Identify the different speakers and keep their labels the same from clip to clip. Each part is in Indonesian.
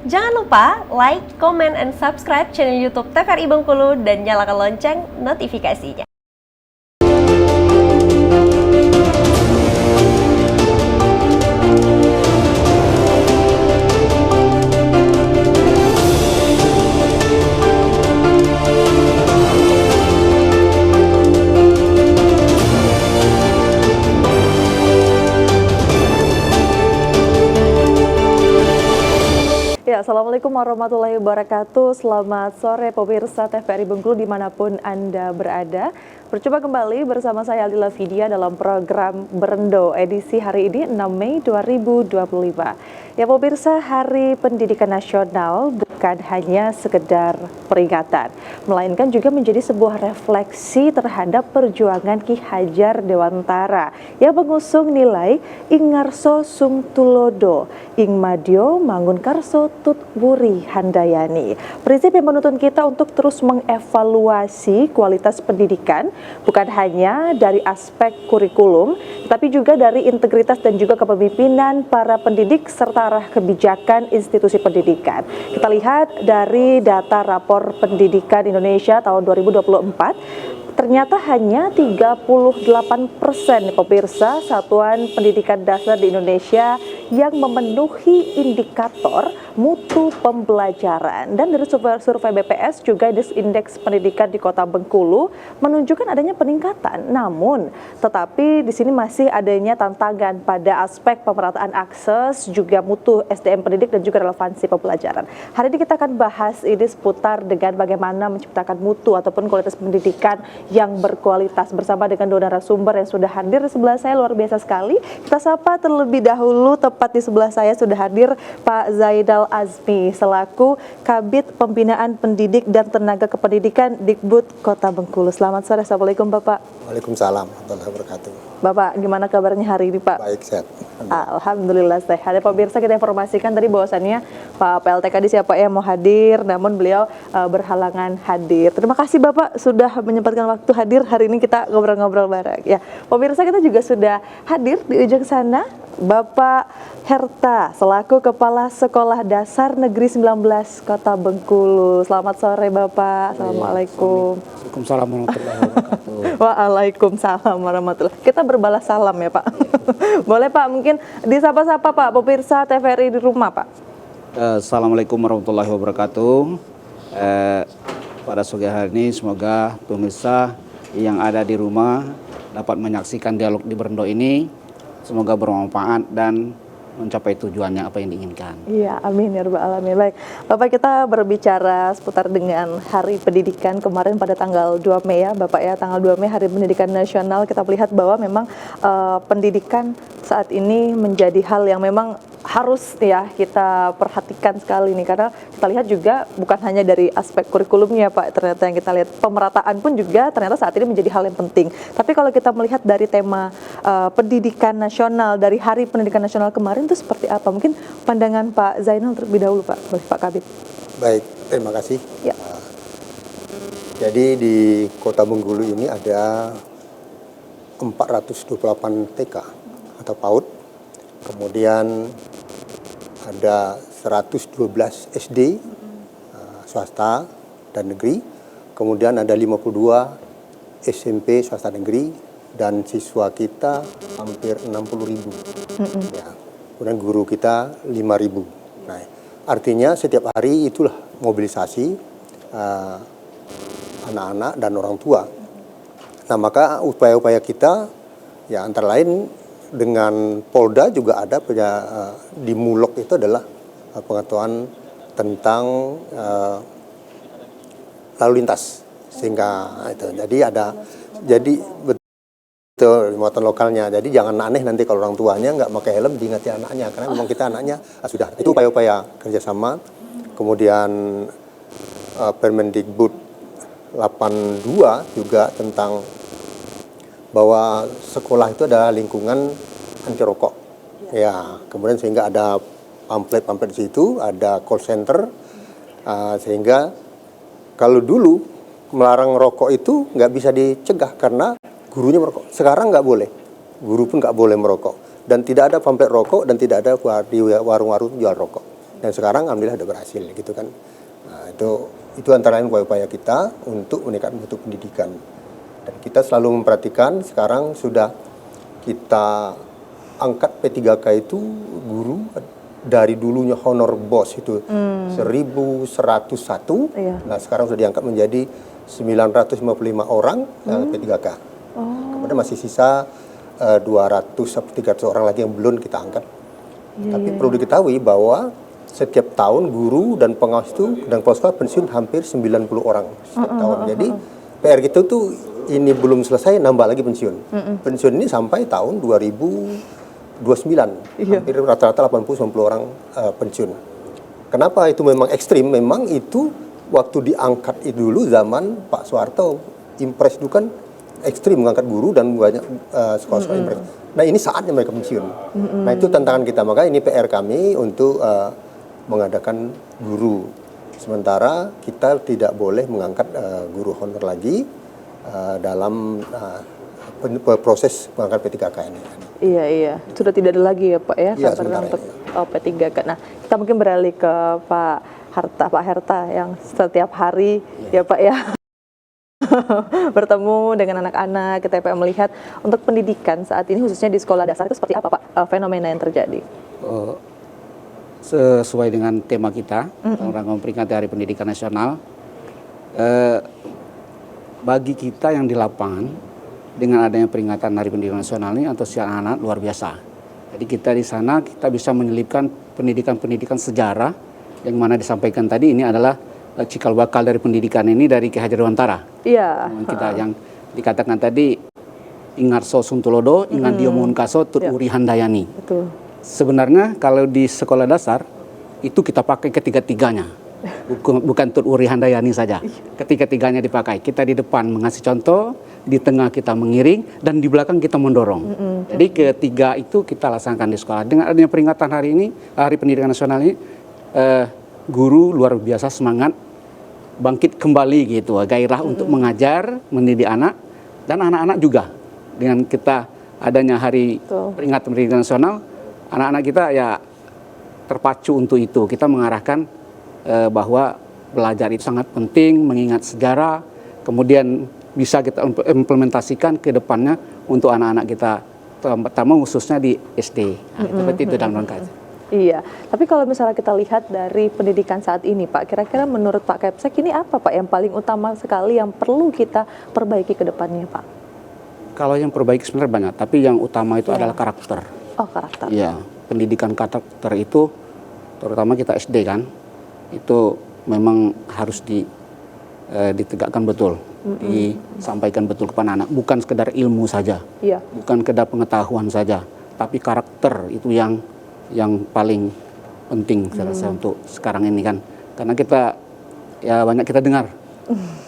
Speaker 1: Jangan lupa like, comment, and subscribe channel YouTube TVRI Bengkulu dan nyalakan lonceng notifikasinya.
Speaker 2: Ya, Assalamualaikum warahmatullahi wabarakatuh. Selamat sore pemirsa TVRI Bengkulu dimanapun Anda berada. Berjumpa kembali bersama saya Aldila Vidya dalam program Berendo edisi hari ini 6 Mei 2025. Ya pemirsa, Hari Pendidikan Nasional bukan hanya sekedar peringatan, melainkan juga menjadi sebuah refleksi terhadap perjuangan Ki Hajar Dewantara yang mengusung nilai Ingarso Sung Tulodo, Ing Madyo Mangunkarso Tut Wuri Handayani. Prinsip yang menuntun kita untuk terus mengevaluasi kualitas pendidikan bukan hanya dari aspek kurikulum, tapi juga dari integritas dan juga kepemimpinan para pendidik serta arah kebijakan institusi pendidikan. Kita lihat dari data Rapor Pendidikan Indonesia tahun 2024, ternyata hanya 38% pemirsa satuan pendidikan dasar di Indonesia yang memenuhi indikator mutu pembelajaran. Dan dari survei BPS juga indeks pendidikan di Kota Bengkulu menunjukkan adanya peningkatan. Namun, tetapi di sini masih adanya tantangan pada aspek pemerataan akses, juga mutu SDM pendidik dan juga relevansi pembelajaran. Hari ini kita akan bahas ini seputar dengan bagaimana menciptakan mutu ataupun kualitas pendidikan yang berkualitas bersama dengan dua narasumber yang sudah hadir di sebelah saya, luar biasa sekali. Kita sapa terlebih dahulu, tepat di sebelah saya sudah hadir Pak Zaidal Azmi selaku Kabid Pembinaan Pendidik dan Tenaga Kependidikan Dikbud Kota Bengkulu. Selamat sore, Assalamualaikum Bapak.
Speaker 3: Waalaikumsalam warahmatullahi wabarakatuh.
Speaker 2: Bapak, gimana kabarnya hari ini Pak?
Speaker 3: Baik, sehat.
Speaker 2: Alhamdulillah sehat. Ada pemirsa, kita informasikan tadi bahwasannya Pak PLTKD siapa yang mau hadir, namun beliau berhalangan hadir. Terima kasih Bapak sudah menyempatkan waktu hadir. Hari ini kita ngobrol-ngobrol bareng. Ya, pemirsa, kita juga sudah hadir di ujung sana Bapak Herta selaku Kepala Sekolah Dasar Negeri 19 Kota Bengkulu. Selamat sore Bapak. Assalamualaikum.
Speaker 3: Waalaikumsalam warahmatullahi wabarakatuh.
Speaker 2: Waalaikumsalam warahmatullahi. Kita berbalas salam ya Pak. Boleh Pak, mungkin disapa-sapa Pak pemirsa TVRI di rumah Pak.
Speaker 4: Assalamualaikum warahmatullahi wabarakatuh. Pada sore hari ini semoga pemirsa yang ada di rumah dapat menyaksikan dialog di Berendo ini. Semoga bermanfaat dan mencapai tujuannya apa yang diinginkan.
Speaker 2: Iya, amin ya rabbal alamin. Baik, Bapak, kita berbicara seputar dengan Hari Pendidikan kemarin pada tanggal 2 Mei ya, Bapak ya, tanggal 2 Mei Hari Pendidikan Nasional. Kita melihat bahwa memang pendidikan saat ini menjadi hal yang memang harus ya kita perhatikan sekali nih, karena kita lihat juga bukan hanya dari aspek kurikulumnya Pak, ternyata yang kita lihat pemerataan pun juga ternyata saat ini menjadi hal yang penting. Tapi kalau kita melihat dari tema pendidikan nasional dari Hari Pendidikan Nasional kemarin itu seperti apa? Mungkin pandangan Pak Zainal terlebih dahulu Pak Kabid.
Speaker 3: Baik, terima kasih.
Speaker 2: Ya.
Speaker 3: Jadi di Kota Bengkulu ini ada 428 TK atau PAUD. Kemudian ada 112 SD swasta dan negeri. Kemudian ada 52 SMP swasta negeri dan siswa kita hampir 60.000. Ya. Kemudian guru kita 5.000. Nah, artinya setiap hari itulah mobilisasi anak-anak dan orang tua. Nah, maka upaya-upaya kita ya antara lain dengan Polda juga ada di Mulok itu adalah pengetahuan tentang lalu lintas, sehingga itu jadi betul muatan lokalnya. Jadi jangan aneh nanti kalau orang tuanya nggak pakai helm diingati anaknya, karena memang kita anaknya sudah itu upaya-upaya kerjasama. Kemudian Permendikbud 82 juga tentang bahwa sekolah itu adalah lingkungan anti rokok. Ya, kemudian sehingga ada pamflet-pamflet di situ, ada call center, sehingga kalau dulu melarang rokok itu nggak bisa dicegah karena gurunya merokok. Sekarang nggak boleh, guru pun nggak boleh merokok. Dan tidak ada pamflet rokok dan tidak ada di warung-warung jual rokok. Dan sekarang alhamdulillah sudah berhasil gitu kan. Nah, itu antara lain upaya kita untuk meningkatkan mutu pendidikan. Dan kita selalu memperhatikan sekarang sudah kita angkat P3K itu guru dari dulunya honor boss itu 1.101.
Speaker 2: Iya.
Speaker 3: Nah, sekarang sudah diangkat menjadi 955 orang P3K. Kemudian masih sisa 200 sampai 300 orang lagi yang belum kita angkat. Tapi perlu diketahui bahwa setiap tahun guru dan pengawas itu dan kepala sekolah pensiun hampir 90 orang setiap tahun. Jadi PR kita tuh ini belum selesai, nambah lagi pensiun. Pensiun ini sampai tahun 2029. Hampir rata-rata 80-90 orang pensiun. Kenapa itu memang ekstrim? Memang itu waktu diangkat itu dulu zaman Pak Soeharto, Impres itu kan ekstrim mengangkat guru dan banyak sekolah-sekolah Impres. Nah, ini saatnya mereka pensiun. Nah, itu tantangan kita. Maka ini PR kami untuk mengadakan guru. Sementara kita tidak boleh mengangkat guru honor lagi dalam proses mengangkat P3K ini.
Speaker 2: Iya. Sudah tidak ada lagi ya Pak ya,
Speaker 3: Iya,
Speaker 2: kabar
Speaker 3: sementara
Speaker 2: untuk
Speaker 3: ya.
Speaker 2: P3K. Nah, kita mungkin beralih ke Pak Herta yang setiap hari ya Pak ya bertemu dengan anak-anak, kita melihat untuk pendidikan saat ini khususnya di sekolah dasar itu seperti apa Pak fenomena yang terjadi?
Speaker 4: Sesuai dengan tema kita, rangka memperingati Hari Pendidikan Nasional, bagi kita yang di lapangan dengan adanya peringatan Hari Pendidikan Nasional ini antusias anak-anak luar biasa. Jadi kita di sana kita bisa menyelipkan pendidikan sejarah yang mana disampaikan tadi ini adalah cikal bakal dari pendidikan ini dari Ki Hajar Dewantara.
Speaker 2: Iya.
Speaker 4: Kita yang dikatakan tadi Ingarso Suntulodo, Ingandio Mohonkaso, Tut Uri Handayani.
Speaker 2: Betul.
Speaker 4: Sebenarnya kalau di sekolah dasar itu kita pakai ketiga-tiganya, bukan Tut Uri Handayani saja. Ketiga-tiganya dipakai. Kita di depan mengasih contoh, di tengah kita mengiring, dan di belakang kita mendorong. Jadi ketiga itu kita laksanakan di sekolah. Dengan adanya peringatan hari ini, Hari Pendidikan Nasional ini, guru luar biasa semangat, bangkit kembali gitu, gairah untuk mengajar, mendidik anak, dan anak-anak juga. Dengan kita adanya Hari Peringatan Pendidikan Nasional, anak-anak kita ya terpacu untuk itu. Kita mengarahkan bahwa belajar itu sangat penting, mengingat sejarah, kemudian bisa kita implementasikan ke depannya untuk anak-anak kita, terutama khususnya di SD. Nah, seperti itu dalam rangka.
Speaker 2: Iya, tapi kalau misalnya kita lihat dari pendidikan saat ini Pak, kira-kira menurut Pak Kepsek ini apa Pak yang paling utama sekali yang perlu kita perbaiki ke depannya Pak?
Speaker 4: Kalau yang perbaiki sebenarnya banyak, tapi yang utama itu adalah karakter.
Speaker 2: Oh, karakter.
Speaker 4: Iya, pendidikan karakter itu, terutama kita SD kan, itu memang harus ditegakkan betul, disampaikan betul kepada anak, bukan sekedar ilmu saja, bukan sekedar pengetahuan saja, tapi karakter itu yang paling penting saya rasa untuk sekarang ini kan, karena kita ya banyak kita dengar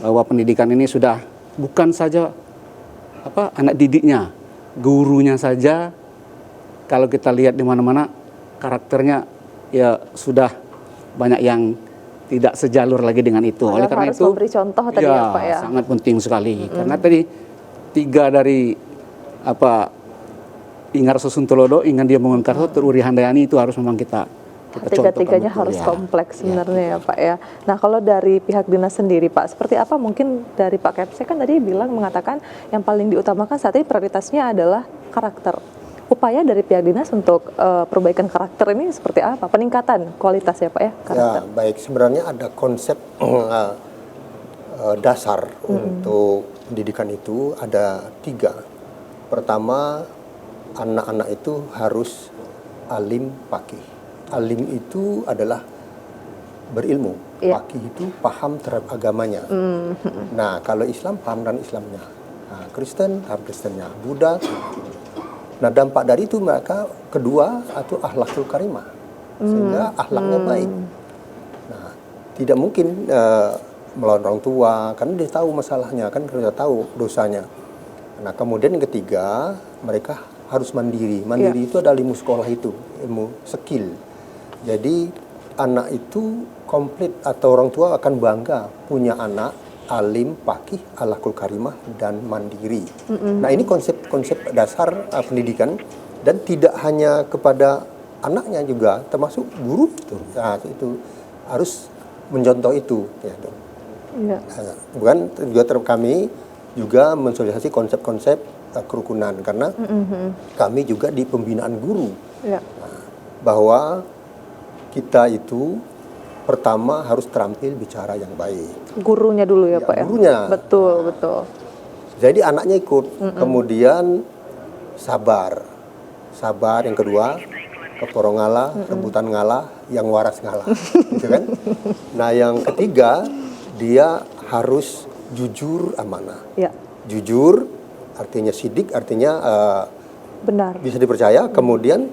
Speaker 4: bahwa pendidikan ini sudah bukan saja anak didiknya, gurunya saja. Kalau kita lihat di mana-mana karakternya ya sudah banyak yang tidak sejalur lagi dengan itu. Oleh karena
Speaker 2: harus
Speaker 4: itu
Speaker 2: memberi contoh tadi ya Pak ya.
Speaker 4: Sangat penting sekali. Karena tadi 3 dari Ingarso Suntulodo, Ingandio Mohonkaso, Tut Uri Handayani itu harus memang kita
Speaker 2: tiga-tiganya harus kompleks sebenarnya ya Pak ya. Nah, kalau dari pihak dinas sendiri Pak, seperti apa mungkin dari Pak Kepsek kan tadi mengatakan yang paling diutamakan saat ini prioritasnya adalah karakter. Upaya dari pihak dinas untuk perbaikan karakter ini seperti apa? Peningkatan kualitas ya Pak ya karakter.
Speaker 3: Ya, baik. Sebenarnya ada konsep dasar untuk pendidikan itu ada 3. Pertama, anak-anak itu harus alim faqih. Alim itu adalah berilmu, faqih itu paham terhadap agamanya. Nah, kalau Islam paham dan Islamnya, nah, Kristen paham Kristennya, Buddha. Nah, dampak dari itu mereka kedua atau akhlakul karimah, sehingga akhlaknya baik. Nah, tidak mungkin melawan orang tua, karena dia tahu masalahnya, kan dia tahu dosanya. Nah, kemudian yang ketiga, mereka harus mandiri. Mandiri itu adalah ilmu sekolah itu, ilmu skill. Jadi anak itu komplit atau orang tua akan bangga punya anak alim, faqih, akhlakul karimah dan mandiri. Nah, ini konsep dasar pendidikan dan tidak hanya kepada anaknya juga termasuk guru itu, nah, itu harus mencontoh itu. Ya, tuh.
Speaker 2: Iya.
Speaker 3: Bukan juga kami juga mensosialisasi konsep-konsep kerukunan karena kami juga di pembinaan guru.
Speaker 2: Iya.
Speaker 3: Bahwa kita itu pertama harus terampil bicara yang baik.
Speaker 2: Gurunya dulu ya,
Speaker 3: Ya,
Speaker 2: Pak ya.
Speaker 3: gurunya.
Speaker 2: Betul, betul.
Speaker 3: Jadi anaknya ikut, kemudian sabar. Sabar yang kedua, keporong ngalah, rebutan ngalah, yang waras ngalah. Gitu kan? Nah, yang ketiga, dia harus jujur amanah.
Speaker 2: Ya,
Speaker 3: Jujur artinya sidik, artinya
Speaker 2: benar.
Speaker 3: bisa dipercaya, kemudian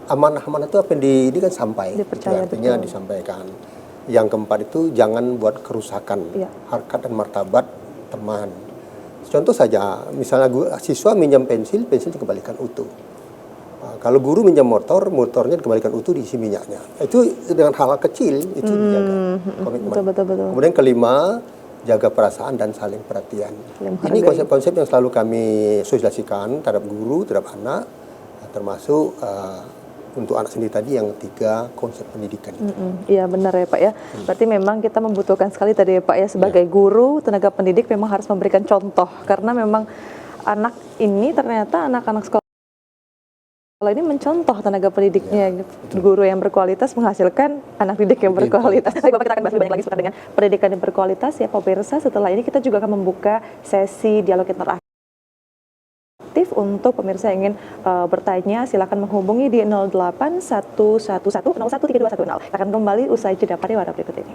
Speaker 3: amanah-amanah itu apa yang ini kan sampai,
Speaker 2: Dipercaya,
Speaker 3: itu artinya
Speaker 2: betul.
Speaker 3: disampaikan. Yang keempat itu jangan buat kerusakan
Speaker 2: Iya.
Speaker 3: harkat dan martabat teman. Contoh saja, misalnya siswa minjam pensil, pensil dikembalikan utuh. Nah, kalau guru minjam motor, motornya dikembalikan utuh, diisi minyaknya. Itu dengan hal kecil itu dijaga komitmen.
Speaker 2: Betul.
Speaker 3: Kemudian kelima, jaga perasaan dan saling perhatian.
Speaker 2: Saling
Speaker 3: Ini
Speaker 2: menghargai.
Speaker 3: konsep-konsep yang selalu kami sosialisasikan terhadap guru, terhadap anak, termasuk untuk anak sendiri tadi yang 3 konsep pendidikan itu.
Speaker 2: Iya benar ya Pak ya. Berarti memang kita membutuhkan sekali tadi ya Pak ya, sebagai guru, tenaga pendidik memang harus memberikan contoh. Karena memang anak ini ternyata anak-anak sekolah ini mencontoh tenaga pendidiknya. Guru yang berkualitas menghasilkan anak didik yang berkualitas. Baik Bapak, kita akan bahas lebih banyak lagi seputar dengan pendidikan yang berkualitas ya Pak Pemirsa. Setelah ini kita juga akan membuka sesi dialog interaktif. Untuk pemirsa yang ingin bertanya, silakan menghubungi di 08 111 01 3210. Akan kembali usai jeda pariwara berikut ini.